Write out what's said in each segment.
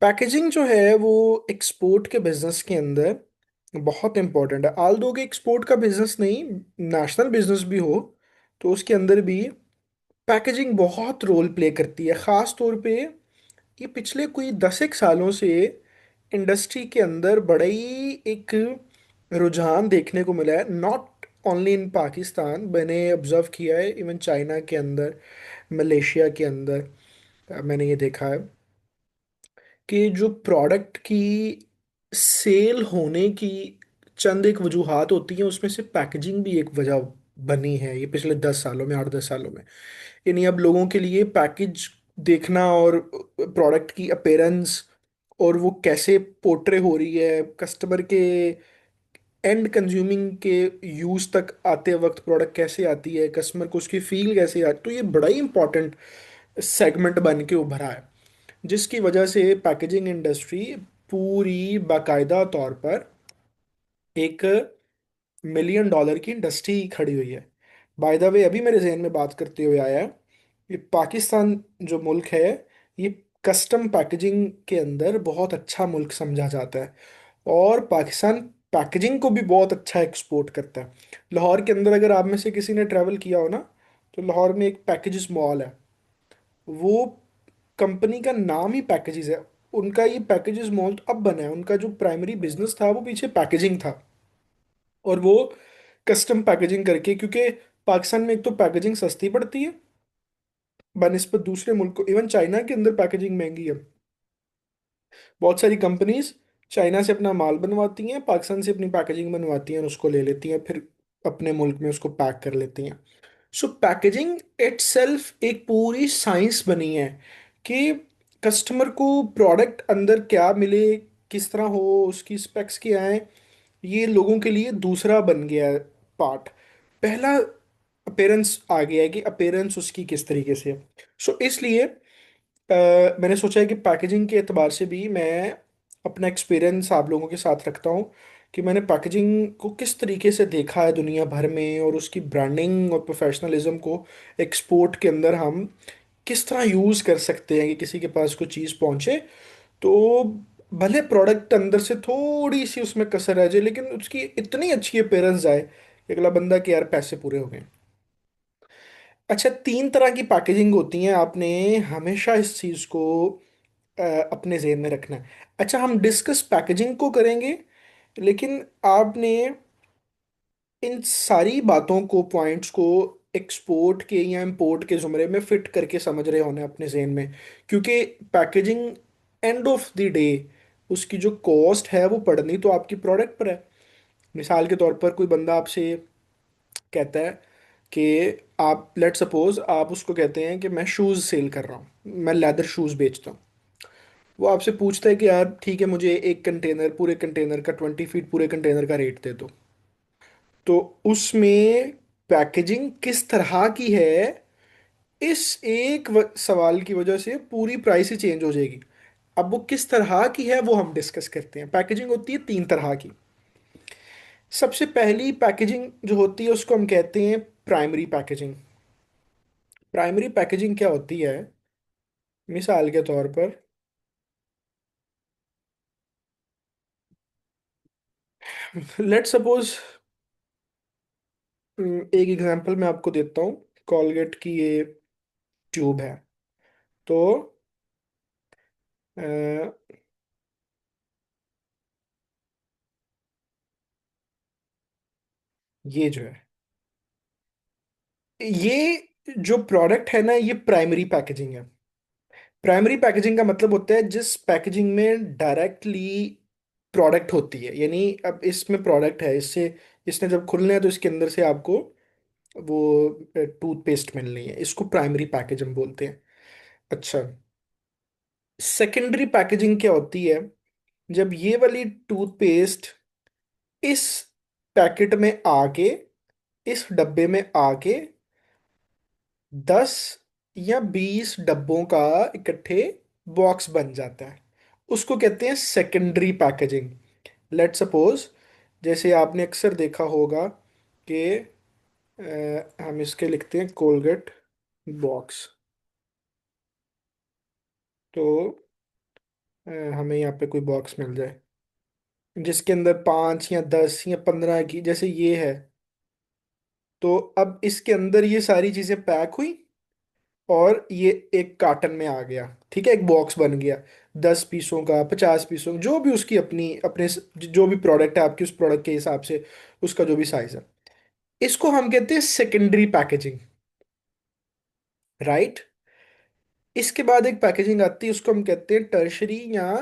Packaging जो है वो एक्सपोर्ट के बिजनेस के अंदर बहुत इंपॉर्टेंट है। आल दो कि एक्सपोर्ट का बिजनेस नहीं, नेशनल बिजनेस भी हो, तो उसके अंदर भी पैकेजिंग बहुत रोल प्ले करती है। खास तौर पे ये पिछले कोई 10 एक सालों से इंडस्ट्री के अंदर बड़ा ही एक रुझान देखने को मिला है। नॉट ओनली इन पाकिस्तान, मैंने ऑब्जर्व किया है, इवन चाइना के अंदर, मलेशिया के अंदर मैंने ये देखा है कि जो प्रोडक्ट की सेल होने की चंद एक वजूहात होती हैं, उसमें से पैकेजिंग भी एक वजह बनी है ये पिछले 10 सालों में, 8 10 सालों में। यानी अब लोगों के लिए पैकेज देखना और प्रोडक्ट की अपीयरेंस और वो कैसे पोर्ट्रे हो रही है कस्टमर के एंड कंज्यूमिंग के यूज तक आते वक्त, प्रोडक्ट कैसे आती है, कस्टमर को उसकी फील कैसे आती, तो ये बड़ा ही इंपॉर्टेंट सेगमेंट बन के उभरा है। जिसकी वजह से पैकेजिंग इंडस्ट्री पूरी बाकायदा तौर पर एक $1 मिलियन की इंडस्ट्री खड़ी हुई है। बाय द वे, अभी मेरे जहन में बात करते हुए आया, ये पाकिस्तान जो मुल्क है, ये कस्टम पैकेजिंग के अंदर बहुत अच्छा मुल्क समझा जाता है। और पाकिस्तान पैकेजिंग को भी बहुत अच्छा एक्सपोर्ट करता है। लाहौर के अंदर अगर आप में से किसी ने ट्रैवल किया हो ना, तो लाहौर में एक पैकेजेस मॉल है। वो कंपनी का नाम ही पैकेजेस है। उनका ये पैकेजेस मॉल तो अब बना है, उनका जो प्राइमरी बिजनेस था वो पीछे पैकेजिंग था। और वो कस्टम पैकेजिंग करके, क्योंकि पाकिस्तान में एक तो पैकेजिंग सस्ती पड़ती है बनिस्बत दूसरे मुल्क को, इवन चाइना के अंदर पैकेजिंग महंगी है। बहुत सारी कंपनीज चाइना से अपना माल बनवाती हैं, पाकिस्तान से अपनी पैकेजिंग बनवाती हैं और उसको ले लेती हैं, फिर अपने मुल्क में उसको पैक कर लेती हैं। सो पैकेजिंग इटसेल्फ एक पूरी साइंस बनी है कि कस्टमर को प्रोडक्ट अंदर क्या मिले, किस तरह हो, उसकी स्पेक्स क्या हैं। ये लोगों के लिए दूसरा बन गया है पार्ट। पहला अपेरेंस आ गया है कि अपेरेंस उसकी किस तरीके से है। सो इसलिए मैंने सोचा है कि पैकेजिंग के एतबार से भी मैं अपना एक्सपीरियंस आप लोगों के साथ रखता हूँ कि मैंने पैकेजिंग को किस तरीके से देखा है दुनिया भर में, और उसकी ब्रांडिंग और प्रोफेशनलिज्म को एक्सपोर्ट के अंदर हम किस तरह यूज़ कर सकते हैं कि किसी के पास कोई चीज़ पहुँचे तो भले प्रोडक्ट अंदर से थोड़ी सी उसमें कसर रह जाए, लेकिन उसकी इतनी अच्छी अपीयरेंस आए कि अगला बंदा के यार पैसे पूरे हो गए। अच्छा, 3 तरह की पैकेजिंग होती हैं, आपने हमेशा इस चीज़ को अ, अपने जेहन में रखना है। अच्छा, हम डिस्कस पैकेजिंग को करेंगे, लेकिन आपने इन सारी बातों को, पॉइंट्स को एक्सपोर्ट के या इंपोर्ट के जुमरे में फिट करके समझ रहे होने अपने जेहन में। क्योंकि packaging end of the day उसकी जो कॉस्ट है वो पड़नी तो आपकी प्रोडक्ट पर है। मिसाल के तौर पर कोई बंदा आपसे कहता है कि आप लेट सपोज आप उसको कहते हैं कि मैं शूज़ सेल कर रहा हूँ, मैं लेदर शूज़ बेचता हूँ। वो आपसे पूछता है कि यार ठीक है, मुझे एक कंटेनर, पूरे कंटेनर का 20 फीट पूरे कंटेनर का रेट दे दो। तो उसमें पैकेजिंग किस तरह की है, इस एक सवाल की वजह से पूरी प्राइस ही चेंज हो जाएगी। अब वो किस तरह की है वो हम डिस्कस करते हैं। पैकेजिंग होती है 3 तरह की। सबसे पहली पैकेजिंग जो होती है उसको हम कहते हैं प्राइमरी पैकेजिंग। प्राइमरी पैकेजिंग क्या होती है? मिसाल के तौर पर लेट सपोज, एक एग्जांपल मैं आपको देता हूँ। कॉलगेट की ये ट्यूब है, तो अ, ये जो है, ये जो प्रोडक्ट है ना, ये प्राइमरी पैकेजिंग है। प्राइमरी पैकेजिंग का मतलब होता है जिस पैकेजिंग में डायरेक्टली प्रोडक्ट होती है। यानी अब इसमें प्रोडक्ट है, इससे इसने जब खुलना है तो इसके अंदर से आपको वो टूथपेस्ट मिलनी है, इसको प्राइमरी पैकेज हम बोलते हैं। अच्छा, सेकेंडरी पैकेजिंग क्या होती है? जब ये वाली टूथपेस्ट इस पैकेट में आके, इस डब्बे में आके 10 या 20 डब्बों का इकट्ठे बॉक्स बन जाता है, उसको कहते हैं सेकेंडरी पैकेजिंग। लेट सपोज, जैसे आपने अक्सर देखा होगा कि हम इसके लिखते हैं कोलगेट बॉक्स। तो हमें यहाँ पे कोई बॉक्स मिल जाए जिसके अंदर 5 या 10 या 15 की, जैसे ये है। तो अब इसके अंदर ये सारी चीजें पैक हुई और ये एक कार्टन में आ गया, ठीक है, एक बॉक्स बन गया। 10 पीसों का, 50 पीसों, जो भी उसकी अपनी अपने जो भी प्रोडक्ट है आपकी, उस प्रोडक्ट के हिसाब से उसका जो भी साइज है। इसको हम कहते हैं सेकेंडरी पैकेजिंग, राइट। इसके बाद एक पैकेजिंग आती है, उसको हम कहते हैं टर्शरी या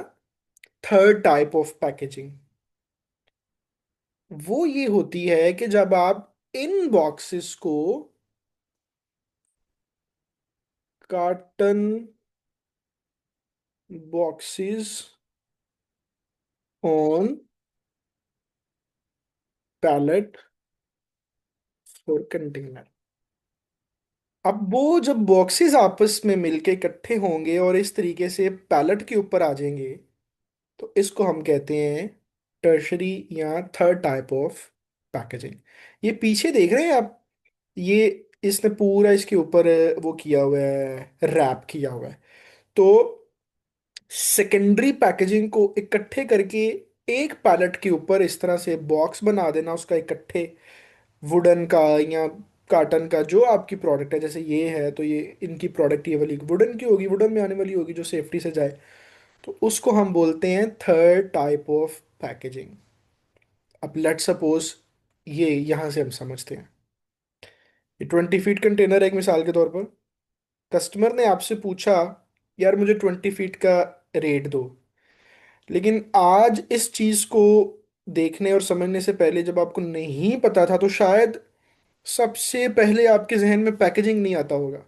थर्ड टाइप ऑफ पैकेजिंग। वो ये होती है कि जब आप इन बॉक्सेस को carton boxes on pallet for container. अब वो जब बॉक्सेस आपस में मिलके इकट्ठे होंगे और इस तरीके से पैलेट के ऊपर आ जाएंगे, तो इसको हम कहते हैं टर्शरी या थर्ड टाइप ऑफ पैकेजिंग। ये पीछे देख रहे हैं आप, ये इसने पूरा इसके ऊपर वो किया हुआ है, रैप किया हुआ है। तो सेकेंडरी पैकेजिंग को इकट्ठे करके एक पैलेट के ऊपर इस तरह से बॉक्स बना देना उसका इकट्ठे, वुडन का या कार्टन का, जो आपकी प्रोडक्ट है। जैसे ये है तो ये इनकी प्रोडक्ट ये वाली वुडन की होगी, वुडन में आने वाली होगी जो सेफ्टी से जाए। तो उसको हम बोलते हैं थर्ड टाइप ऑफ पैकेजिंग। अब लेट सपोज ये यहां से हम समझते हैं, ये 20 फीट कंटेनर है एक मिसाल के तौर पर। कस्टमर ने आपसे पूछा यार मुझे 20 फीट का रेट दो। लेकिन आज इस चीज को देखने और समझने से पहले जब आपको नहीं पता था, तो शायद सबसे पहले आपके जहन में पैकेजिंग नहीं आता होगा,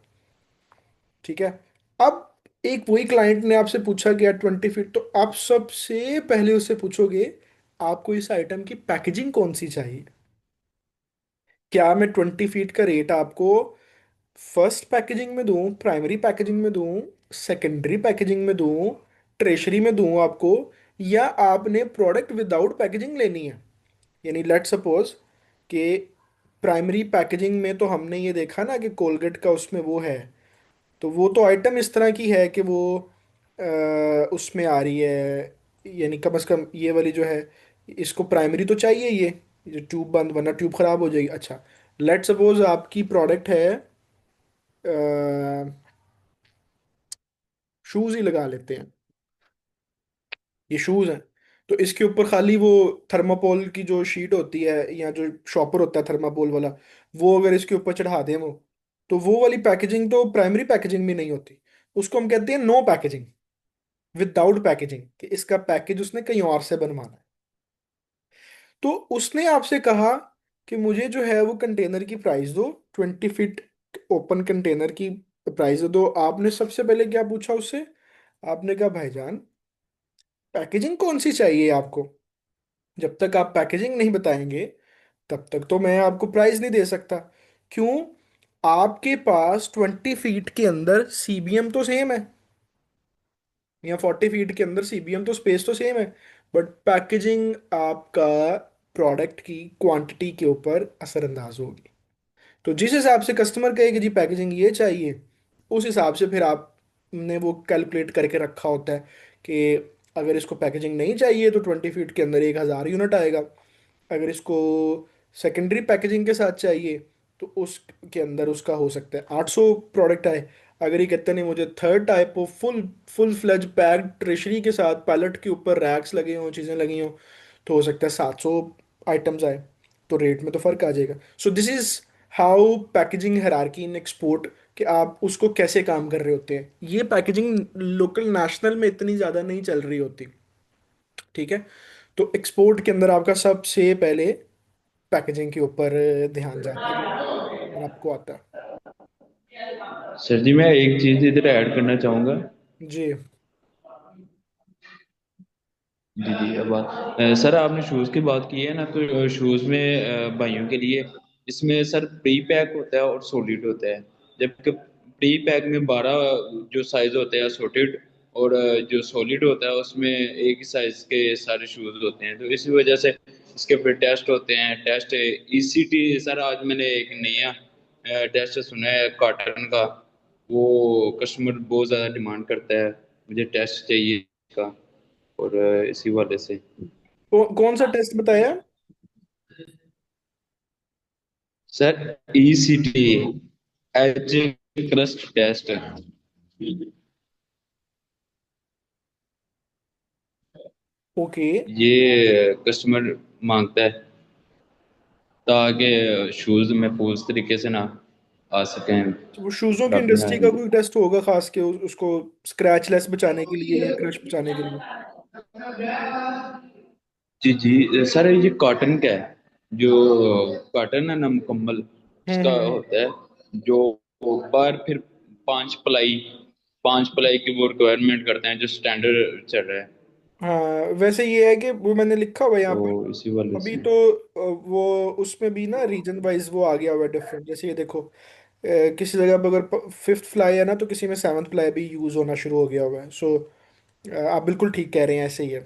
ठीक है। अब एक वही क्लाइंट ने आपसे पूछा कि यार 20 फीट, तो आप सबसे पहले उससे पूछोगे आपको इस आइटम की पैकेजिंग कौन सी चाहिए। क्या मैं 20 फीट का रेट आपको फर्स्ट पैकेजिंग में दूं, प्राइमरी पैकेजिंग में दूं, सेकेंडरी पैकेजिंग में दूं, ट्रेशरी में दूं आपको, या आपने प्रोडक्ट विदाउट पैकेजिंग लेनी है। यानी लेट सपोज कि प्राइमरी पैकेजिंग में तो हमने ये देखा ना कि कोलगेट का उसमें वो है, तो वो तो आइटम इस तरह की है कि वो उसमें आ रही है, यानी कम से कम ये वाली जो है, इसको प्राइमरी तो चाहिए ये जो ट्यूब बंद, वरना ट्यूब खराब हो जाएगी। अच्छा, लेट सपोज आपकी प्रोडक्ट है, शूज ही लगा लेते हैं, ये शूज हैं। तो इसके ऊपर खाली वो थर्माकोल की जो शीट होती है या जो शॉपर होता है थर्माकोल वाला, वो अगर इसके ऊपर चढ़ा दें वो, तो वो वाली पैकेजिंग तो प्राइमरी पैकेजिंग में नहीं होती। उसको हम कहते हैं नो पैकेजिंग, विदाउट पैकेजिंग, कि इसका पैकेज उसने कहीं और से बनवाना है। तो उसने आपसे कहा कि मुझे जो है वो कंटेनर की प्राइस दो, 20 फीट ओपन कंटेनर की प्राइस दो। आपने सबसे पहले क्या पूछा उससे? आपने कहा भाईजान पैकेजिंग कौन सी चाहिए आपको। जब तक आप पैकेजिंग नहीं बताएंगे तब तक तो मैं आपको प्राइस नहीं दे सकता। क्यों? आपके पास 20 फीट के अंदर सीबीएम तो सेम है, या 40 फीट के अंदर सीबीएम तो स्पेस तो सेम है, बट पैकेजिंग आपका प्रोडक्ट की क्वांटिटी के ऊपर असरअंदाज होगी। तो जिस हिसाब से कस्टमर कहे कि जी पैकेजिंग ये चाहिए, उस हिसाब से फिर आपने वो कैलकुलेट करके रखा होता है कि अगर इसको पैकेजिंग नहीं चाहिए तो 20 फीट के अंदर 1,000 यूनिट आएगा। अगर इसको सेकेंडरी पैकेजिंग के साथ चाहिए तो उसके अंदर उसका हो सकता है 800 प्रोडक्ट आए। अगर ये कहते नहीं मुझे third type of full full fledge packed treasury के साथ पैलेट के ऊपर रैक्स लगे हों, चीज़ें लगी हों, तो हो सकता है 700 आइटम्स आए। तो रेट में तो फर्क आ जाएगा। So this is how packaging hierarchy in export, कि आप उसको कैसे काम कर रहे होते हैं। ये पैकेजिंग लोकल नेशनल में इतनी ज़्यादा नहीं चल रही होती, ठीक है। तो एक्सपोर्ट के अंदर आपका सबसे पहले पैकेजिंग के ऊपर ध्यान जाता है और आपको आता है। सर जी, मैं एक चीज़ इधर ऐड करना चाहूँगा। जी। जी जी, अब सर आपने शूज़ की बात की है ना, तो शूज़ में भाइयों के लिए इसमें सर प्री पैक होता है और सॉलिड होता है। जबकि प्री पैक में 12 जो साइज होते हैं सॉर्टेड, और जो सॉलिड होता है उसमें एक ही साइज के सारे शूज़ होते हैं। तो इसी वजह से इसके फिर टेस्ट होते हैं, टेस्ट ईसीटी। सर आज मैंने एक नया टेस्ट सुना है कॉटन का, वो कस्टमर बहुत ज़्यादा डिमांड करता है, मुझे टेस्ट चाहिए इसका। और इसी वाले से। कौन सा टेस्ट बताया? Sir ECT, edge crust test. Okay. ये कस्टमर मांगता है ताकि शूज महफूज तरीके से ना आ सकें, तो वो शूज़ों की खराबी ना इंडस्ट्री का आए। कोई टेस्ट होगा खास के उसको स्क्रैचलेस बचाने के लिए या क्रश बचाने के लिए? जी जी सर, ये कॉटन का है। जो कॉटन है ना मुकम्मल, उसका हम्म। होता है। जो बार फिर पांच प्लाई पांच प्लाई की वो रिक्वायरमेंट करते हैं, जो स्टैंडर्ड चल रहा है। हाँ, वैसे ये है कि वो मैंने लिखा हुआ है यहाँ तो पे। इसी वाले अभी से। तो वो उसमें भी ना रीजन वाइज वो आ गया हुआ है डिफरेंट। जैसे ये देखो, किसी जगह पर अगर फिफ्थ प्लाई है ना, तो किसी में सेवन्थ प्लाई भी यूज होना शुरू हो गया हुआ है। सो आप बिल्कुल ठीक कह रहे हैं, ऐसे ही है।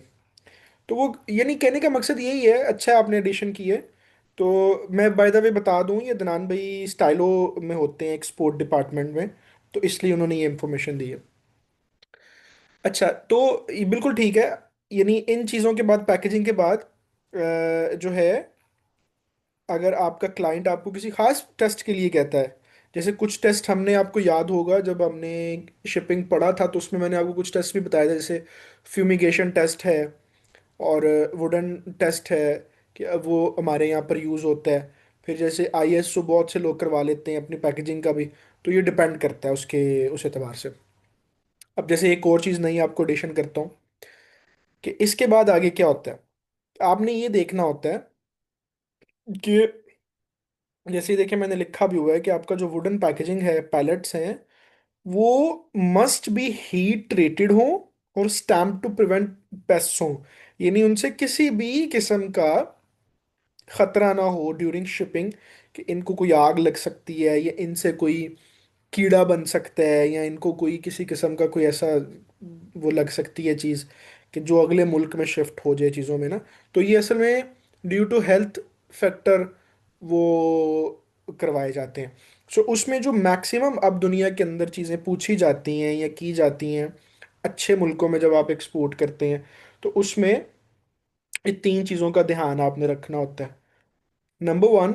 तो वो यानी कहने का मकसद यही है। अच्छा आपने एडिशन की है। तो मैं बाय द वे बता दूं, ये दनान भाई स्टाइलो में होते हैं एक्सपोर्ट डिपार्टमेंट में, तो इसलिए उन्होंने ये इन्फॉर्मेशन दी है। अच्छा, तो ये बिल्कुल ठीक है। यानी इन चीज़ों के बाद, पैकेजिंग के बाद जो है, अगर आपका क्लाइंट आपको किसी खास टेस्ट के लिए कहता है, जैसे कुछ टेस्ट हमने, आपको याद होगा जब हमने शिपिंग पढ़ा था तो उसमें मैंने आपको कुछ टेस्ट भी बताया था, जैसे फ्यूमिगेशन टेस्ट है और वुडन टेस्ट है, कि अब वो हमारे यहाँ पर यूज़ होता है। फिर जैसे ISO बहुत से लोग करवा लेते हैं अपनी पैकेजिंग का भी। तो ये डिपेंड करता है उसके उस एतबार से। अब जैसे एक और चीज़ नहीं आपको एडिशन करता हूँ, कि इसके बाद आगे क्या होता है। आपने ये देखना होता है कि जैसे ही देखिए, मैंने लिखा भी हुआ है कि आपका जो वुडन पैकेजिंग है, पैलेट्स हैं, वो मस्ट बी हीट रेटेड हो और स्टैम्प टू प्रिवेंट पेस्ट हो। यानी उनसे किसी भी किस्म का खतरा ना हो ड्यूरिंग शिपिंग, कि इनको कोई आग लग सकती है या इनसे कोई कीड़ा बन सकता है या इनको कोई किसी किस्म का कोई ऐसा वो लग सकती है चीज़, कि जो अगले मुल्क में शिफ्ट हो जाए चीज़ों में ना। तो ये असल में ड्यू टू हेल्थ फैक्टर वो करवाए जाते हैं। सो उसमें जो मैक्सिमम अब दुनिया के अंदर चीज़ें पूछी जाती हैं या की जाती हैं अच्छे मुल्कों में जब आप एक्सपोर्ट करते हैं, तो उसमें ये तीन चीज़ों का ध्यान आपने रखना होता है। नंबर वन,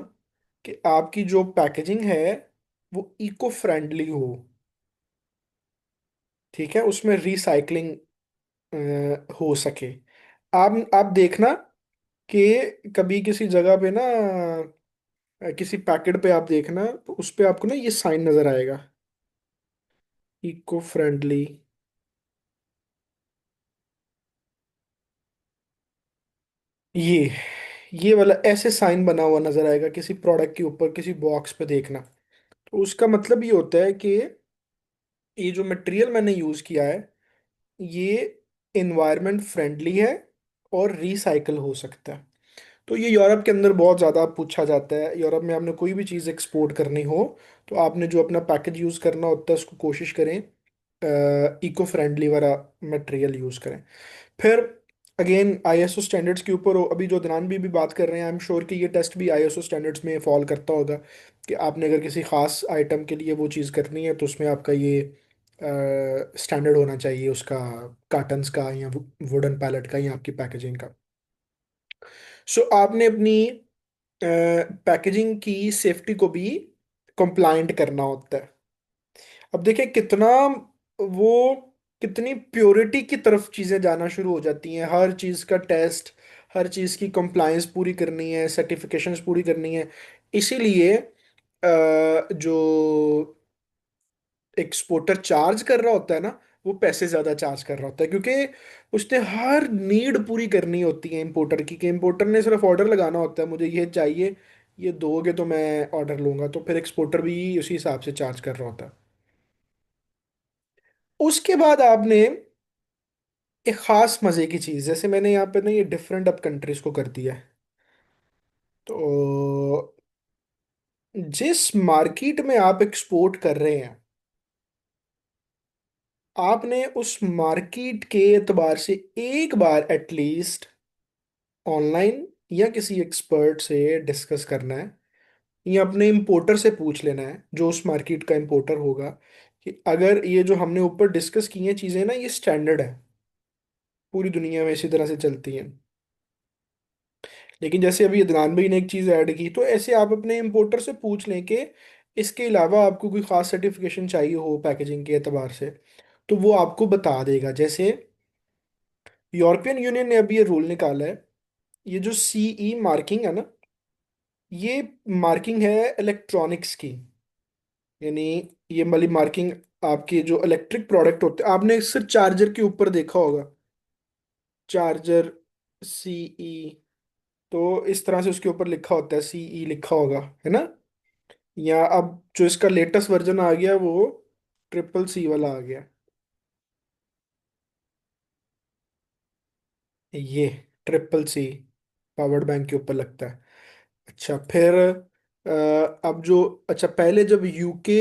कि आपकी जो पैकेजिंग है वो इको फ्रेंडली हो। ठीक है, उसमें रिसाइकलिंग हो सके। आप देखना कि कभी किसी जगह पे ना, किसी पैकेट पे आप देखना तो उस पे आपको ना ये साइन नजर आएगा, इको फ्रेंडली। ये ये वाला ऐसे साइन बना हुआ नजर आएगा किसी प्रोडक्ट के ऊपर, किसी बॉक्स पे देखना। तो उसका मतलब ये होता है कि ये जो मटेरियल मैंने यूज किया है, ये इन्वायरमेंट फ्रेंडली है और रिसाइकल हो सकता है। तो ये यूरोप के अंदर बहुत ज़्यादा पूछा जाता है। यूरोप में आपने कोई भी चीज़ एक्सपोर्ट करनी हो, तो आपने जो अपना पैकेज यूज़ करना होता है उसको कोशिश करें इको फ्रेंडली वाला मटेरियल यूज़ करें। फिर अगेन ISO स्टैंडर्ड्स के ऊपर अभी जो दनान भी बात कर रहे हैं, आई एम श्योर कि ये टेस्ट भी ISO स्टैंडर्ड्स में फॉल करता होगा, कि आपने अगर किसी खास आइटम के लिए वो चीज़ करनी है तो उसमें आपका ये स्टैंडर्ड होना चाहिए उसका, कार्टन्स का या वुडन पैलेट का या आपकी पैकेजिंग का। सो आपने अपनी पैकेजिंग की सेफ्टी को भी कंप्लाइंट करना होता है। अब देखिए कितना वो कितनी प्योरिटी की तरफ चीज़ें जाना शुरू हो जाती हैं। हर चीज़ का टेस्ट, हर चीज़ की कंप्लायंस पूरी करनी है, सर्टिफिकेशंस पूरी करनी है। इसीलिए जो एक्सपोर्टर चार्ज कर रहा होता है ना, वो पैसे ज़्यादा चार्ज कर रहा होता है, क्योंकि उसने हर नीड पूरी करनी होती है इंपोर्टर की। कि इंपोर्टर ने सिर्फ ऑर्डर लगाना होता है, मुझे ये चाहिए, ये दोगे तो मैं ऑर्डर लूंगा। तो फिर एक्सपोर्टर भी उसी हिसाब से चार्ज कर रहा होता है। उसके बाद आपने एक खास मजे की चीज, जैसे मैंने यहाँ पे ना ये डिफरेंट अब कंट्रीज को कर दिया है। तो जिस मार्केट में आप एक्सपोर्ट कर रहे हैं, आपने उस मार्केट के एतबार से एक बार एटलीस्ट ऑनलाइन या किसी एक्सपर्ट से डिस्कस करना है, या अपने इंपोर्टर से पूछ लेना है जो उस मार्केट का इंपोर्टर होगा, कि अगर ये जो हमने ऊपर डिस्कस की हैं चीज़ें ना, ये स्टैंडर्ड है, पूरी दुनिया में इसी तरह से चलती हैं। लेकिन जैसे अभी अदनान भाई ने एक चीज़ ऐड की, तो ऐसे आप अपने इम्पोर्टर से पूछ लें कि इसके अलावा आपको कोई खास सर्टिफिकेशन चाहिए हो पैकेजिंग के एतबार से, तो वो आपको बता देगा। जैसे यूरोपियन यूनियन ने अभी ये रूल निकाला है, ये जो सीई मार्किंग है ना, ये मार्किंग है इलेक्ट्रॉनिक्स की। यानी ये वाली मार्किंग आपके जो इलेक्ट्रिक प्रोडक्ट होते हैं, आपने सिर्फ चार्जर के ऊपर देखा होगा, चार्जर सीई, तो इस तरह से उसके ऊपर लिखा होता है, सीई लिखा होगा, है ना। या अब जो इसका लेटेस्ट वर्जन आ गया वो ट्रिपल सी वाला आ गया, ये ट्रिपल सी पावर्ड बैंक के ऊपर लगता है। अच्छा फिर अब जो, अच्छा पहले जब यूके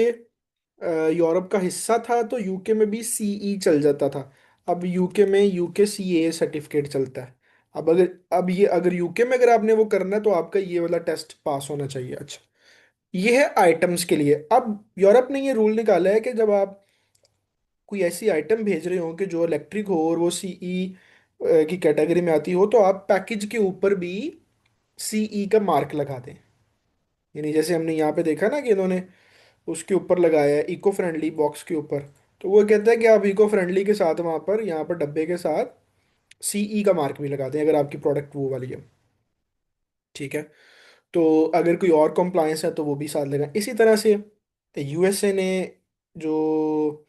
यूरोप का हिस्सा था तो यूके में भी सीई चल जाता था। अब यूके में यूके सीए सर्टिफिकेट चलता है। अब ये अगर यूके में अगर आपने वो करना है तो आपका ये वाला टेस्ट पास होना चाहिए। अच्छा, ये है आइटम्स के लिए। अब यूरोप ने ये रूल निकाला है कि जब आप कोई ऐसी आइटम भेज रहे हो कि जो इलेक्ट्रिक हो और वो सीई की कैटेगरी में आती हो, तो आप पैकेज के ऊपर भी सीई का मार्क लगा दें। यानी जैसे हमने यहाँ पे देखा ना कि इन्होंने उसके ऊपर लगाया है इको फ्रेंडली बॉक्स के ऊपर, तो वो कहता है कि आप इको फ्रेंडली के साथ वहाँ पर यहाँ पर डब्बे के साथ सीई का मार्क भी लगा दें अगर आपकी प्रोडक्ट वो वाली है। ठीक है। तो अगर कोई और कॉम्प्लायंस है तो वो भी साथ लगाएं। इसी तरह से यूएसए ने जो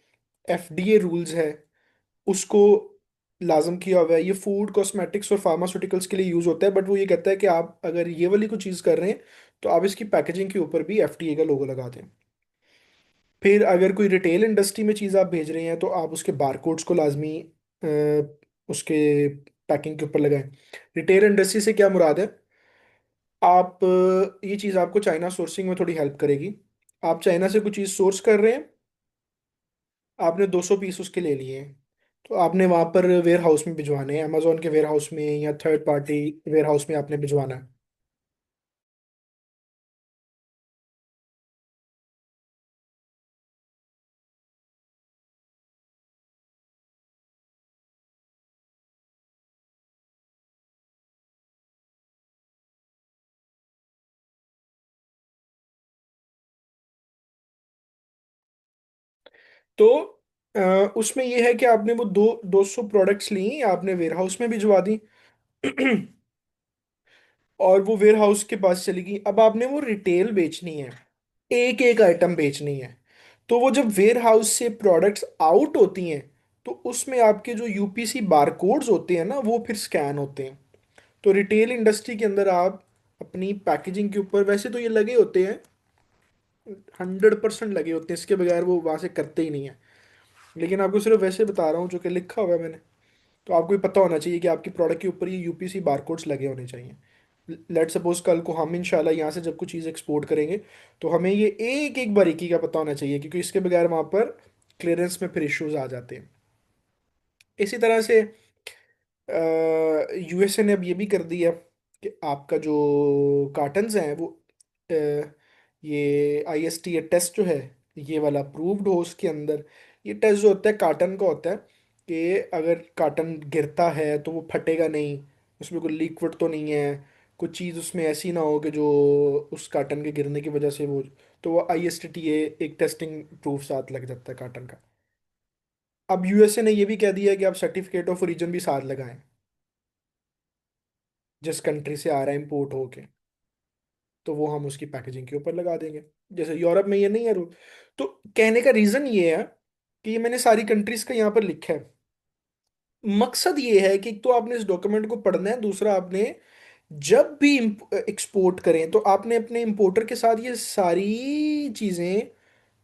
एफडीए रूल्स है उसको लाजम किया हुआ है। ये फूड कॉस्मेटिक्स और फार्मास्यूटिकल्स के लिए यूज होता है, बट वो ये कहता है कि आप अगर ये वाली कोई चीज़ कर रहे हैं तो आप इसकी पैकेजिंग के ऊपर भी एफडीए का लोगो लगा दें। फिर अगर कोई रिटेल इंडस्ट्री में चीज़ आप भेज रहे हैं तो आप उसके बारकोड्स को लाजमी उसके पैकिंग के ऊपर लगाएं। रिटेल इंडस्ट्री से क्या मुराद है, आप ये चीज़ आपको चाइना सोर्सिंग में थोड़ी हेल्प करेगी। आप चाइना से कुछ चीज़ सोर्स कर रहे हैं, आपने 200 पीस उसके ले लिए हैं, तो आपने वहाँ पर वेयर हाउस में भिजवाने हैं, अमेजोन के वेयर हाउस में या थर्ड पार्टी वेयर हाउस में आपने भिजवाना है। तो अ, उसमें ये है कि आपने वो 200 प्रोडक्ट्स ली, आपने वेयर हाउस में भिजवा दी और वो वेयर हाउस के पास चली गई। अब आपने वो रिटेल बेचनी है, एक एक आइटम बेचनी है। तो वो जब वेयर हाउस से प्रोडक्ट्स आउट होती हैं तो उसमें आपके जो यूपीसी बारकोड्स होते हैं ना वो फिर स्कैन होते हैं। तो रिटेल इंडस्ट्री के अंदर आप अपनी पैकेजिंग के ऊपर, वैसे तो ये लगे होते हैं, 100% लगे होते हैं, इसके बगैर वो वहां से करते ही नहीं है। लेकिन आपको सिर्फ वैसे बता रहा हूँ जो कि लिखा हुआ है मैंने। तो आपको ये पता होना चाहिए कि आपकी प्रोडक्ट के ऊपर ये यूपीसी बारकोड्स लगे होने चाहिए। लेट सपोज कल को हम इंशाल्लाह यहाँ से जब कुछ चीज़ एक्सपोर्ट करेंगे तो हमें ये एक एक बारीकी का पता होना चाहिए, क्योंकि इसके बगैर वहाँ पर क्लियरेंस में फिर इश्यूज आ जाते हैं। इसी तरह से यूएसए ने अब ये भी कर दिया कि आपका जो कार्टन्स हैं वो अ, ये आईएसटी टेस्ट जो है ये वाला अप्रूव्ड हो उसके अंदर। ये टेस्ट जो होता है कार्टन का होता है कि अगर कार्टन गिरता है तो वो फटेगा नहीं, उसमें कोई लिक्विड तो नहीं है, कुछ चीज़ उसमें ऐसी ना हो कि जो उस कार्टन के गिरने की वजह से वो, तो वो आईएसटी एक टेस्टिंग प्रूफ साथ लग जाता है कार्टन का। अब यूएसए ने ये भी कह दिया है कि आप सर्टिफिकेट ऑफ ओरिजिन भी साथ लगाएं जिस कंट्री से आ रहा है इंपोर्ट होके, तो वो हम उसकी पैकेजिंग के ऊपर लगा देंगे। जैसे यूरोप में ये नहीं है रूल। तो कहने का रीजन ये है कि ये मैंने सारी कंट्रीज का यहाँ पर लिखा है। मकसद ये है कि एक तो आपने इस डॉक्यूमेंट को पढ़ना है, दूसरा आपने जब भी एक्सपोर्ट करें तो आपने अपने इंपोर्टर के साथ ये सारी चीजें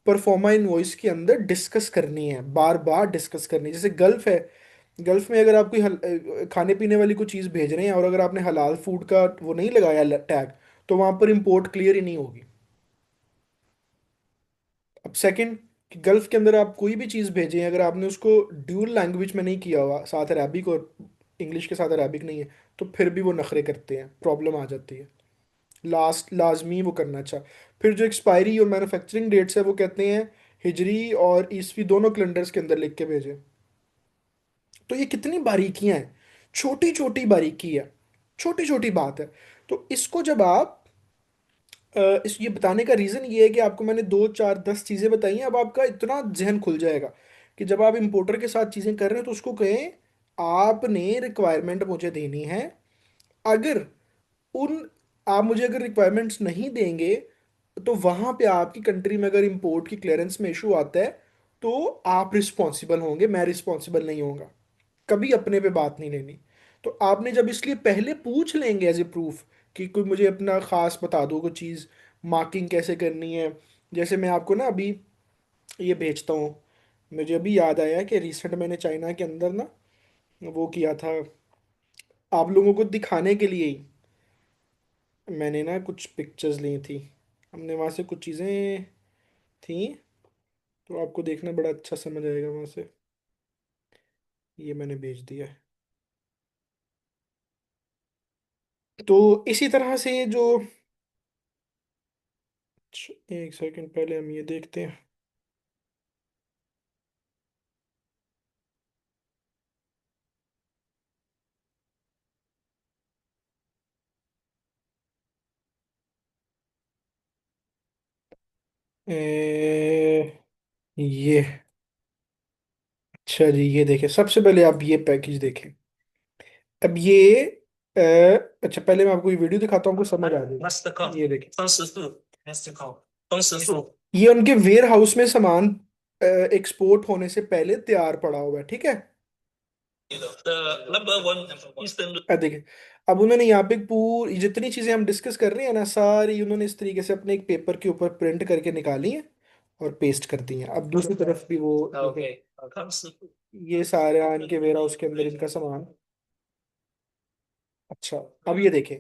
परफॉर्मा इनवॉइस के अंदर डिस्कस करनी है, बार बार डिस्कस करनी है। जैसे गल्फ है, गल्फ में अगर आप कोई खाने पीने वाली कोई चीज़ भेज रहे हैं और अगर आपने हलाल फूड का वो नहीं लगाया टैग, तो वहां पर इंपोर्ट क्लियर ही नहीं होगी। अब सेकंड, कि गल्फ के अंदर आप कोई भी चीज़ भेजें अगर आपने उसको ड्यूल लैंग्वेज में नहीं किया हुआ, साथ अरबिक और इंग्लिश के साथ अरबिक नहीं है, तो फिर भी वो नखरे करते हैं, प्रॉब्लम आ जाती है। लाजमी वो करना। अच्छा, फिर जो एक्सपायरी और मैन्युफैक्चरिंग डेट्स है वो कहते हैं हिजरी और ईसवी दोनों कैलेंडर्स के अंदर लिख के भेजें। तो ये कितनी बारीकियां हैं, छोटी छोटी बारीकी है, छोटी छोटी बात है। तो इसको जब आप इस ये बताने का रीजन ये है कि आपको मैंने 2 4 10 चीजें बताई हैं, अब आपका इतना जहन खुल जाएगा कि जब आप इंपोर्टर के साथ चीजें कर रहे हैं तो उसको कहें आपने रिक्वायरमेंट मुझे देनी है। अगर उन आप मुझे अगर रिक्वायरमेंट्स नहीं देंगे तो वहां पे आपकी कंट्री में अगर इंपोर्ट की क्लियरेंस में इशू आता है तो आप रिस्पॉन्सिबल होंगे, मैं रिस्पॉन्सिबल नहीं होऊंगा। कभी अपने पे बात नहीं लेनी। तो आपने जब इसलिए पहले पूछ लेंगे एज ए प्रूफ कि कोई मुझे अपना खास बता दो कोई चीज़, मार्किंग कैसे करनी है। जैसे मैं आपको ना अभी ये भेजता हूँ, मुझे अभी याद आया कि रिसेंट मैंने चाइना के अंदर ना वो किया था, आप लोगों को दिखाने के लिए ही मैंने ना कुछ पिक्चर्स ली थी। हमने वहाँ से कुछ चीज़ें थी, तो आपको देखना बड़ा अच्छा समझ आएगा वहाँ से। ये मैंने भेज दिया है। तो इसी तरह से जो, एक सेकंड पहले हम ये देखते हैं। ये, अच्छा जी, ये देखें, सबसे पहले आप ये पैकेज देखें। अब ये अ, अच्छा पहले मैं आपको ये वीडियो दिखाता हूँ, आपको समझ आ जाएगा। ये देखें, ये उनके वेयर हाउस में सामान एक्सपोर्ट होने से पहले तैयार पड़ा हुआ है, ठीक है। देखिए, अब उन्होंने यहाँ पे पूरी जितनी चीजें हम डिस्कस कर रहे हैं ना, सारी उन्होंने इस तरीके से अपने एक पेपर के ऊपर प्रिंट करके निकाली है और पेस्ट कर दी है। अब दूसरी तरफ भी वो ये सारा इनके वेयर हाउस के अंदर इनका सामान। अच्छा, अब ये देखें,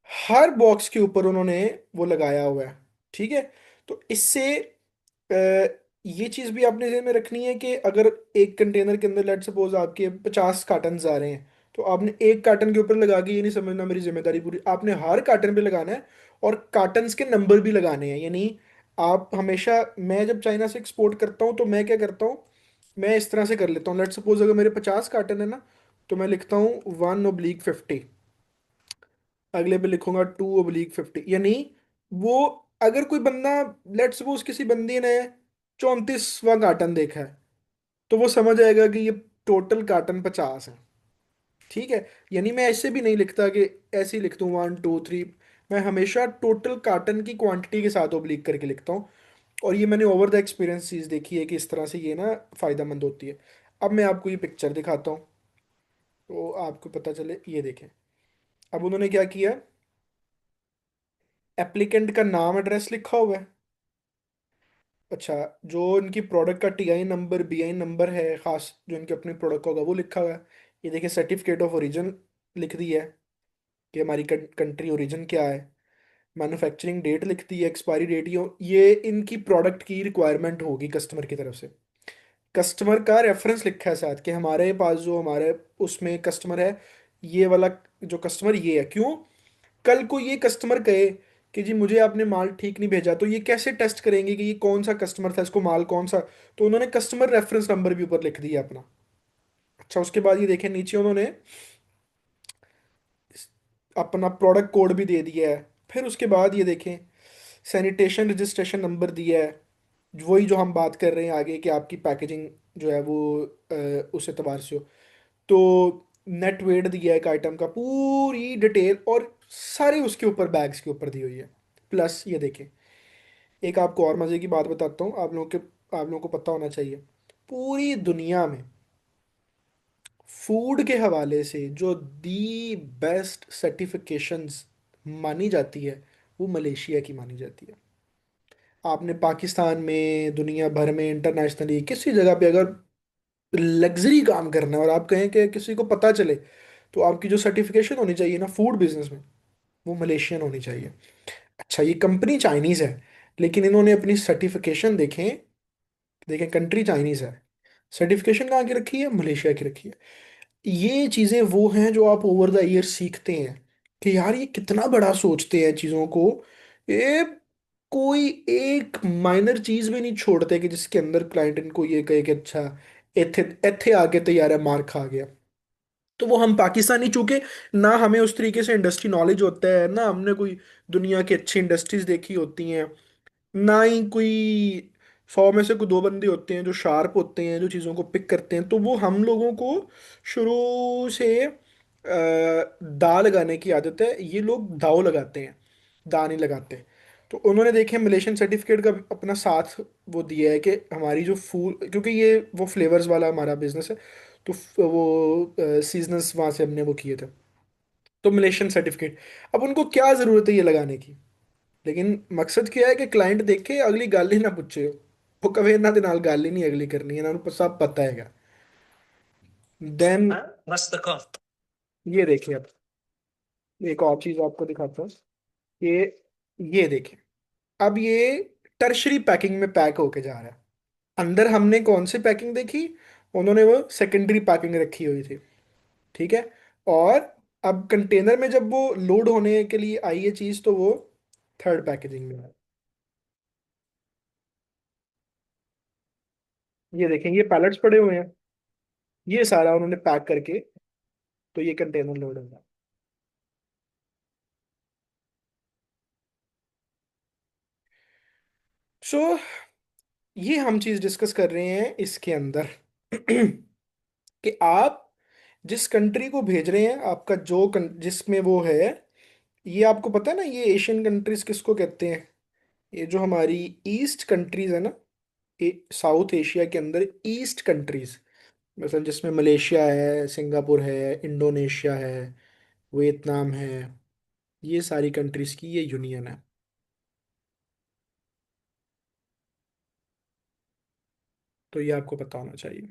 हर बॉक्स के ऊपर उन्होंने वो लगाया हुआ है, ठीक है। तो इससे अ, ये चीज भी आपने ध्यान में रखनी है कि अगर एक कंटेनर के अंदर लेट सपोज आपके 50 कार्टन आ रहे हैं, तो आपने एक कार्टन के ऊपर लगा के ये नहीं समझना मेरी जिम्मेदारी पूरी, आपने हर कार्टन पे लगाना है और कार्टन्स के नंबर भी लगाने हैं। यानी आप हमेशा, मैं जब चाइना से एक्सपोर्ट करता हूँ तो मैं क्या करता हूँ, मैं इस तरह से कर लेता हूँ, लेट सपोज अगर मेरे 50 कार्टन है ना, तो मैं लिखता हूँ 1/50, अगले पे लिखूंगा 2/50। यानी वो, अगर कोई बंदा, लेट सपोज किसी बंदे ने 34वां कार्टन देखा है, तो वो समझ आएगा कि ये टोटल कार्टन 50 है, ठीक है। यानी मैं ऐसे भी नहीं लिखता कि ऐसे ही लिख दूं 1 2 3, मैं हमेशा टोटल कार्टन की क्वांटिटी के साथ ओब्लिक करके लिखता हूँ। और ये मैंने ओवर द एक्सपीरियंस चीज़ देखी है कि इस तरह से ये ना फायदेमंद होती है। अब मैं आपको ये पिक्चर दिखाता हूँ तो आपको पता चले। ये देखें, अब उन्होंने क्या किया, एप्लीकेंट का नाम एड्रेस लिखा हुआ है। अच्छा, जो इनकी प्रोडक्ट का टीआई नंबर बीआई नंबर है खास, जो इनके अपने प्रोडक्ट का होगा वो लिखा हुआ है। ये देखिए, सर्टिफिकेट ऑफ ओरिजिन लिख दी है कि हमारी कंट्री ओरिजिन क्या है। मैन्युफैक्चरिंग डेट लिख दी है, एक्सपायरी डेट, ये इनकी प्रोडक्ट की रिक्वायरमेंट होगी कस्टमर की तरफ से। कस्टमर का रेफरेंस लिखा है साथ कि हमारे पास जो हमारे उसमें कस्टमर है, ये वाला जो कस्टमर ये है। क्यों, कल को ये कस्टमर कहे कि जी मुझे आपने माल ठीक नहीं भेजा, तो ये कैसे टेस्ट करेंगे कि ये कौन सा कस्टमर था, इसको माल कौन सा। तो उन्होंने कस्टमर रेफरेंस नंबर भी ऊपर लिख दिया अपना। अच्छा, उसके बाद ये देखें नीचे उन्होंने अपना प्रोडक्ट कोड भी दे दिया है। फिर उसके बाद ये देखें, सैनिटेशन रजिस्ट्रेशन नंबर दिया है, वही जो हम बात कर रहे हैं आगे कि आपकी पैकेजिंग जो है वो उस एतबार से हो। तो नेट वेट दिया है एक आइटम का, पूरी डिटेल, और सारे उसके ऊपर बैग्स के ऊपर दी हुई है। प्लस ये देखें, एक आपको और मजे की बात बताता हूँ, आप लोगों को पता होना चाहिए, पूरी दुनिया में फूड के हवाले से जो दी बेस्ट सर्टिफिकेशंस मानी जाती है, वो मलेशिया की मानी जाती है। आपने पाकिस्तान में, दुनिया भर में, इंटरनेशनली किसी जगह पे अगर लग्जरी काम करना है और आप कहें कि किसी को पता चले, तो आपकी जो सर्टिफिकेशन होनी चाहिए ना फूड बिजनेस में, वो मलेशियन होनी चाहिए। अच्छा, ये कंपनी चाइनीज है, लेकिन इन्होंने अपनी सर्टिफिकेशन देखें, देखें कंट्री चाइनीज है, सर्टिफिकेशन कहाँ की रखी है, मलेशिया की रखी है। ये चीजें वो हैं जो आप ओवर द ईयर सीखते हैं कि यार ये कितना बड़ा सोचते हैं चीजों को। ये कोई एक माइनर चीज भी नहीं छोड़ते कि जिसके अंदर क्लाइंट इनको ये कहे कि अच्छा इत्थे इत्थे आके तैयारा मार खा गया। तो वो हम पाकिस्तानी, चूंकि ना हमें उस तरीके से इंडस्ट्री नॉलेज होता है, ना हमने कोई दुनिया की अच्छी इंडस्ट्रीज देखी होती हैं, ना ही कोई 100 में से कोई दो बंदे होते हैं जो शार्प होते हैं, जो चीज़ों को पिक करते हैं। तो वो हम लोगों को शुरू से दा लगाने की आदत है, ये लोग दाव लगाते हैं, दा नहीं लगाते। तो उन्होंने देखे मलेशियन सर्टिफिकेट का अपना साथ वो दिया है कि हमारी जो फूड, क्योंकि ये वो फ्लेवर्स वाला हमारा बिजनेस है, तो वो सीजनल्स वहाँ से हमने वो किए थे, तो मलेशियन सर्टिफिकेट। अब उनको क्या ज़रूरत है ये लगाने की, लेकिन मकसद क्या है कि क्लाइंट देखे अगली गल ही ना पूछे, वो कवे इन्हों के नाल गल ही नहीं अगली करनी, इन्होंने सब पता है। देन ये देखिए, अब एक और चीज आपको दिखाता हूँ। ये देखिए, अब ये टर्शरी पैकिंग में पैक होके जा रहा है। अंदर हमने कौन सी पैकिंग देखी, उन्होंने वो सेकेंडरी पैकिंग रखी हुई थी, ठीक है। और अब कंटेनर में जब वो लोड होने के लिए आई है चीज, तो वो थर्ड पैकेजिंग में है। ये देखें, ये पैलेट्स पड़े हुए हैं, ये सारा उन्होंने पैक करके, तो ये कंटेनर लोड होगा। सो ये हम चीज डिस्कस कर रहे हैं इसके अंदर कि आप जिस कंट्री को भेज रहे हैं, आपका जो जिसमें वो है, ये आपको पता है ना, ये एशियन कंट्रीज किसको कहते हैं? ये जो हमारी ईस्ट कंट्रीज है ना, साउथ एशिया के अंदर ईस्ट कंट्रीज, मतलब जिसमें मलेशिया है, सिंगापुर है, इंडोनेशिया है, वियतनाम है, ये सारी कंट्रीज की ये यूनियन है। तो ये आपको पता होना चाहिए।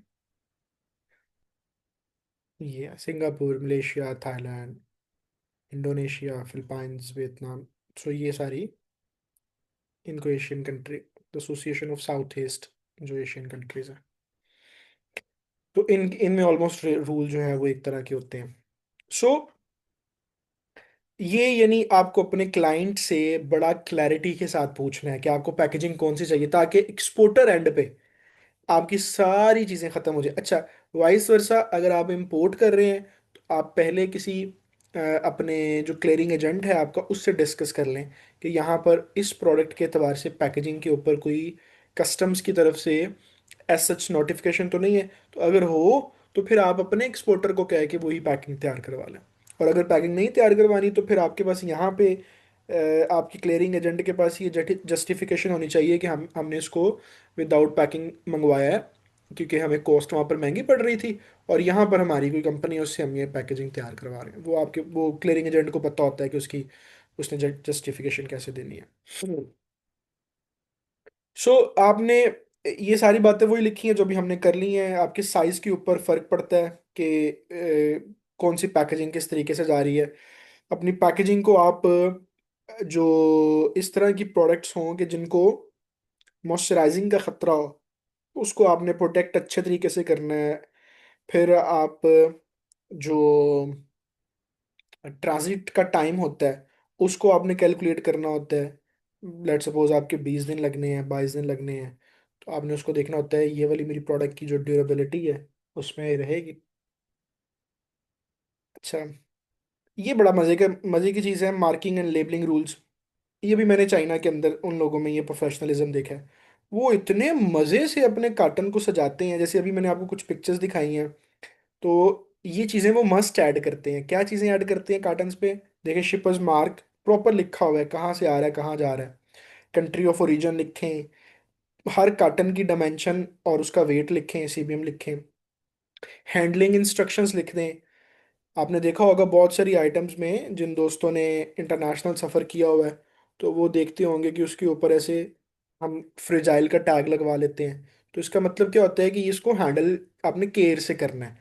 ये है Singapore, Malaysia, Thailand, Indonesia, Philippines, Vietnam. So ये सारी इनको Asian country, association of south east, जो एशियन कंट्रीज है। तो इनमें ऑलमोस्ट रूल जो है वो एक तरह के होते हैं। सो ये यानी आपको अपने क्लाइंट से बड़ा क्लैरिटी के साथ पूछना है कि आपको पैकेजिंग कौन सी चाहिए, ताकि एक्सपोर्टर एंड पे आपकी सारी चीज़ें ख़त्म हो जाए। अच्छा, वाइस वर्सा अगर आप इंपोर्ट कर रहे हैं, तो आप पहले किसी अपने जो क्लियरिंग एजेंट है आपका, उससे डिस्कस कर लें कि यहाँ पर इस प्रोडक्ट के एतबार से पैकेजिंग के ऊपर कोई कस्टम्स की तरफ से एज सच नोटिफिकेशन तो नहीं है। तो अगर हो, तो फिर आप अपने एक्सपोर्टर को कह के वही पैकिंग तैयार करवा लें। और अगर पैकिंग नहीं तैयार करवानी, तो फिर आपके पास यहाँ पे आपकी क्लियरिंग एजेंट के पास ये जस्टिफिकेशन होनी चाहिए कि हमने इसको विदाउट पैकिंग मंगवाया है, क्योंकि हमें कॉस्ट वहाँ पर महंगी पड़ रही थी, और यहाँ पर हमारी कोई कंपनी है, उससे हम ये पैकेजिंग तैयार करवा रहे हैं। वो आपके वो क्लियरिंग एजेंट को पता होता है कि उसकी उसने जस्टिफिकेशन कैसे देनी है। सो आपने ये सारी बातें वही लिखी हैं जो भी हमने कर ली हैं। आपके साइज के ऊपर फर्क पड़ता है कि कौन सी पैकेजिंग किस तरीके से जा रही है। अपनी पैकेजिंग को आप जो इस तरह की प्रोडक्ट्स हों कि जिनको मॉइस्चराइजिंग का खतरा हो, उसको आपने प्रोटेक्ट अच्छे तरीके से करना है। फिर आप जो ट्रांजिट का टाइम होता है, उसको आपने कैलकुलेट करना होता है। लेट सपोज आपके 20 दिन लगने हैं, 22 दिन लगने हैं, तो आपने उसको देखना होता है ये वाली मेरी प्रोडक्ट की जो ड्यूरेबिलिटी है उसमें रहेगी। अच्छा, ये बड़ा मज़े की चीज़ है, मार्किंग एंड लेबलिंग रूल्स। ये भी मैंने चाइना के अंदर उन लोगों में ये प्रोफेशनलिज्म देखा है। वो इतने मज़े से अपने कार्टन को सजाते हैं, जैसे अभी मैंने आपको कुछ पिक्चर्स दिखाई हैं। तो ये चीज़ें वो मस्ट ऐड करते हैं। क्या चीज़ें ऐड करते हैं कार्टन्स पे? देखिए, शिपर्स मार्क प्रॉपर लिखा हुआ है, कहाँ से आ रहा है, कहाँ जा रहा है। कंट्री ऑफ ओरिजिन लिखें, हर कार्टन की डायमेंशन और उसका वेट लिखें, सीबीएम लिखें। हैंडलिंग इंस्ट्रक्शंस लिख दें। आपने देखा होगा बहुत सारी आइटम्स में, जिन दोस्तों ने इंटरनेशनल सफ़र किया हुआ है, तो वो देखते होंगे कि उसके ऊपर ऐसे हम फ्रिजाइल का टैग लगवा लेते हैं। तो इसका मतलब क्या होता है कि इसको हैंडल आपने केयर से करना है,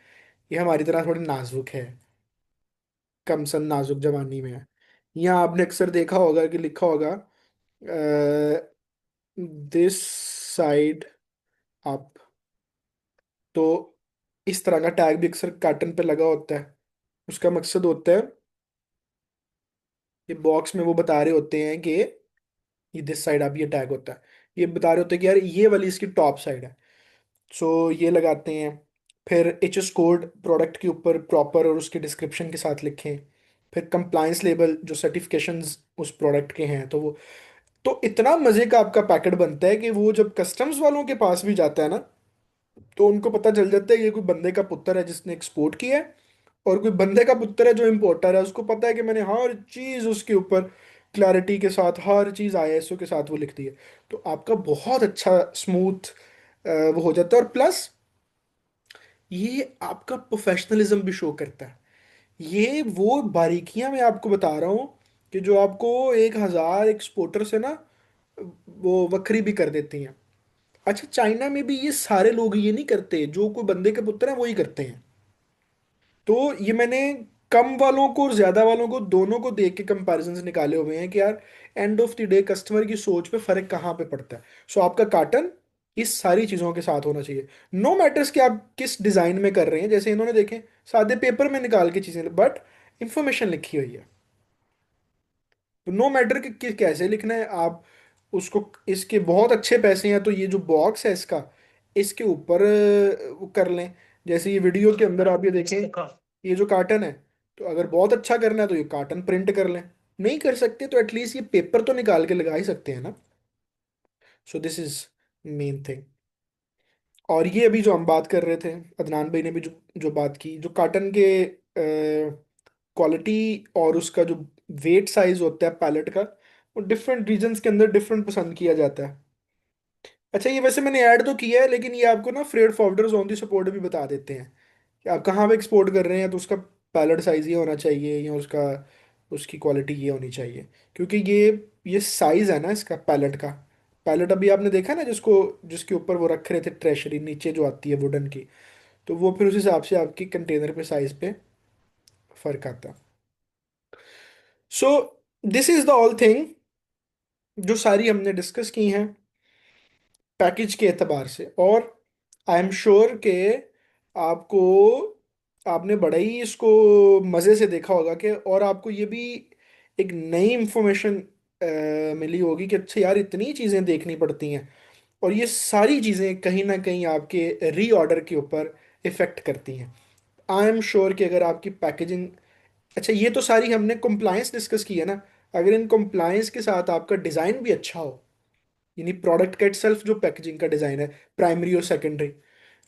ये हमारी तरह थोड़ी नाजुक है, कमसन नाजुक जवानी में है। यहाँ आपने अक्सर देखा होगा कि लिखा होगा दिस साइड अप। तो इस तरह का टैग भी अक्सर कार्टन पे लगा होता है। उसका मकसद होता है, ये बॉक्स में वो बता रहे होते हैं कि ये दिस साइड अप, ये टैग होता है, ये बता रहे होते हैं कि यार ये वाली इसकी टॉप साइड है। सो ये लगाते हैं। फिर एच एस कोड प्रोडक्ट के ऊपर प्रॉपर और उसके डिस्क्रिप्शन के साथ लिखें। फिर कंप्लायंस लेबल जो सर्टिफिकेशंस उस प्रोडक्ट के हैं, तो वो, तो इतना मजे का आपका पैकेट बनता है कि वो जब कस्टम्स वालों के पास भी जाता है ना, तो उनको पता चल जाता है ये कोई बंदे का पुत्र है जिसने एक्सपोर्ट किया है, और कोई बंदे का पुत्र है जो इम्पोर्टर है, उसको पता है कि मैंने हर चीज़ उसके ऊपर क्लैरिटी के साथ, हर चीज़ आईएसओ के साथ वो लिख दी है। तो आपका बहुत अच्छा स्मूथ वो हो जाता है। और प्लस ये आपका प्रोफेशनलिज्म भी शो करता है। ये वो बारीकियां मैं आपको बता रहा हूँ कि जो आपको 1,000 एक्सपोर्टर से ना वो वक्री भी कर देती हैं। अच्छा, चाइना में भी ये सारे लोग ये नहीं करते, जो कोई बंदे के पुत्र हैं वो ही करते हैं। तो ये मैंने कम वालों को और ज्यादा वालों को दोनों को देख के कंपैरिजन निकाले हुए हैं कि यार end of the day customer की सोच पे फर्क कहाँ पे पड़ता है। सो आपका कार्टन इस सारी चीजों के साथ होना चाहिए। नो मैटर्स कि आप किस डिजाइन में कर रहे हैं, जैसे इन्होंने देखे सादे पेपर में निकाल के चीजें, बट इंफॉर्मेशन लिखी हुई है। तो नो मैटर कि कैसे लिखना है आप उसको। इसके बहुत अच्छे पैसे हैं, तो ये जो बॉक्स है इसका, इसके ऊपर वो कर लें। जैसे ये वीडियो के अंदर आप ये देखें, ये जो कार्टन है, तो अगर बहुत अच्छा करना है तो ये कार्टन प्रिंट कर लें। नहीं कर सकते तो एटलीस्ट ये पेपर तो निकाल के लगा ही सकते हैं ना। So this is main thing. और ये अभी जो हम बात कर रहे थे, अदनान भाई ने भी जो जो बात की, जो कार्टन के क्वालिटी और उसका जो वेट साइज होता है पैलेट का, वो डिफरेंट रीजन्स के अंदर डिफरेंट पसंद किया जाता है। अच्छा, ये वैसे मैंने ऐड तो किया है, लेकिन ये आपको ना freight forwarders on the support भी बता देते हैं कि आप कहाँ पे एक्सपोर्ट कर रहे हैं, तो उसका पैलेट साइज ये होना चाहिए या उसका उसकी क्वालिटी ये होनी चाहिए। क्योंकि ये साइज है ना इसका पैलेट का। पैलेट अभी आपने देखा ना जिसको, जिसके ऊपर वो रख रहे थे ट्रेशरी नीचे जो आती है वुडन की, तो वो फिर उस हिसाब से आपकी कंटेनर पे साइज पे फर्क आता है। So this is the all thing जो सारी हमने डिस्कस की हैं पैकेज के एतबार से। और आई एम श्योर कि आपको, आपने बड़ा ही इसको मज़े से देखा होगा कि, और आपको ये भी एक नई इंफॉर्मेशन मिली होगी कि अच्छा यार इतनी चीज़ें देखनी पड़ती हैं। और ये सारी चीज़ें कहीं ना कहीं आपके रीऑर्डर के ऊपर इफ़ेक्ट करती हैं। आई एम श्योर कि अगर आपकी पैकेजिंग, अच्छा ये तो सारी हमने कंप्लायंस डिस्कस की है ना, अगर इन कंप्लायंस के साथ आपका डिज़ाइन भी अच्छा हो, यानी प्रोडक्ट का इटसेल्फ जो पैकेजिंग का डिज़ाइन है, प्राइमरी और सेकेंडरी,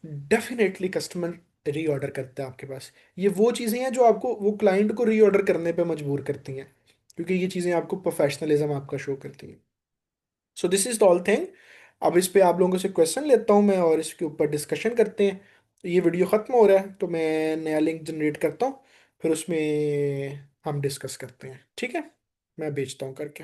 डेफिनेटली कस्टमर रीऑर्डर करता है आपके पास। ये वो चीज़ें हैं जो आपको वो क्लाइंट को रीऑर्डर करने पे मजबूर करती हैं, क्योंकि ये चीज़ें आपको प्रोफेशनलिज्म आपका शो करती हैं। So this is the all thing. अब इस पे आप लोगों से क्वेश्चन लेता हूँ मैं और इसके ऊपर डिस्कशन करते हैं। तो ये वीडियो ख़त्म हो रहा है तो मैं नया लिंक जनरेट करता हूँ, फिर उसमें हम डिस्कस करते हैं, ठीक है। मैं भेजता हूँ करके।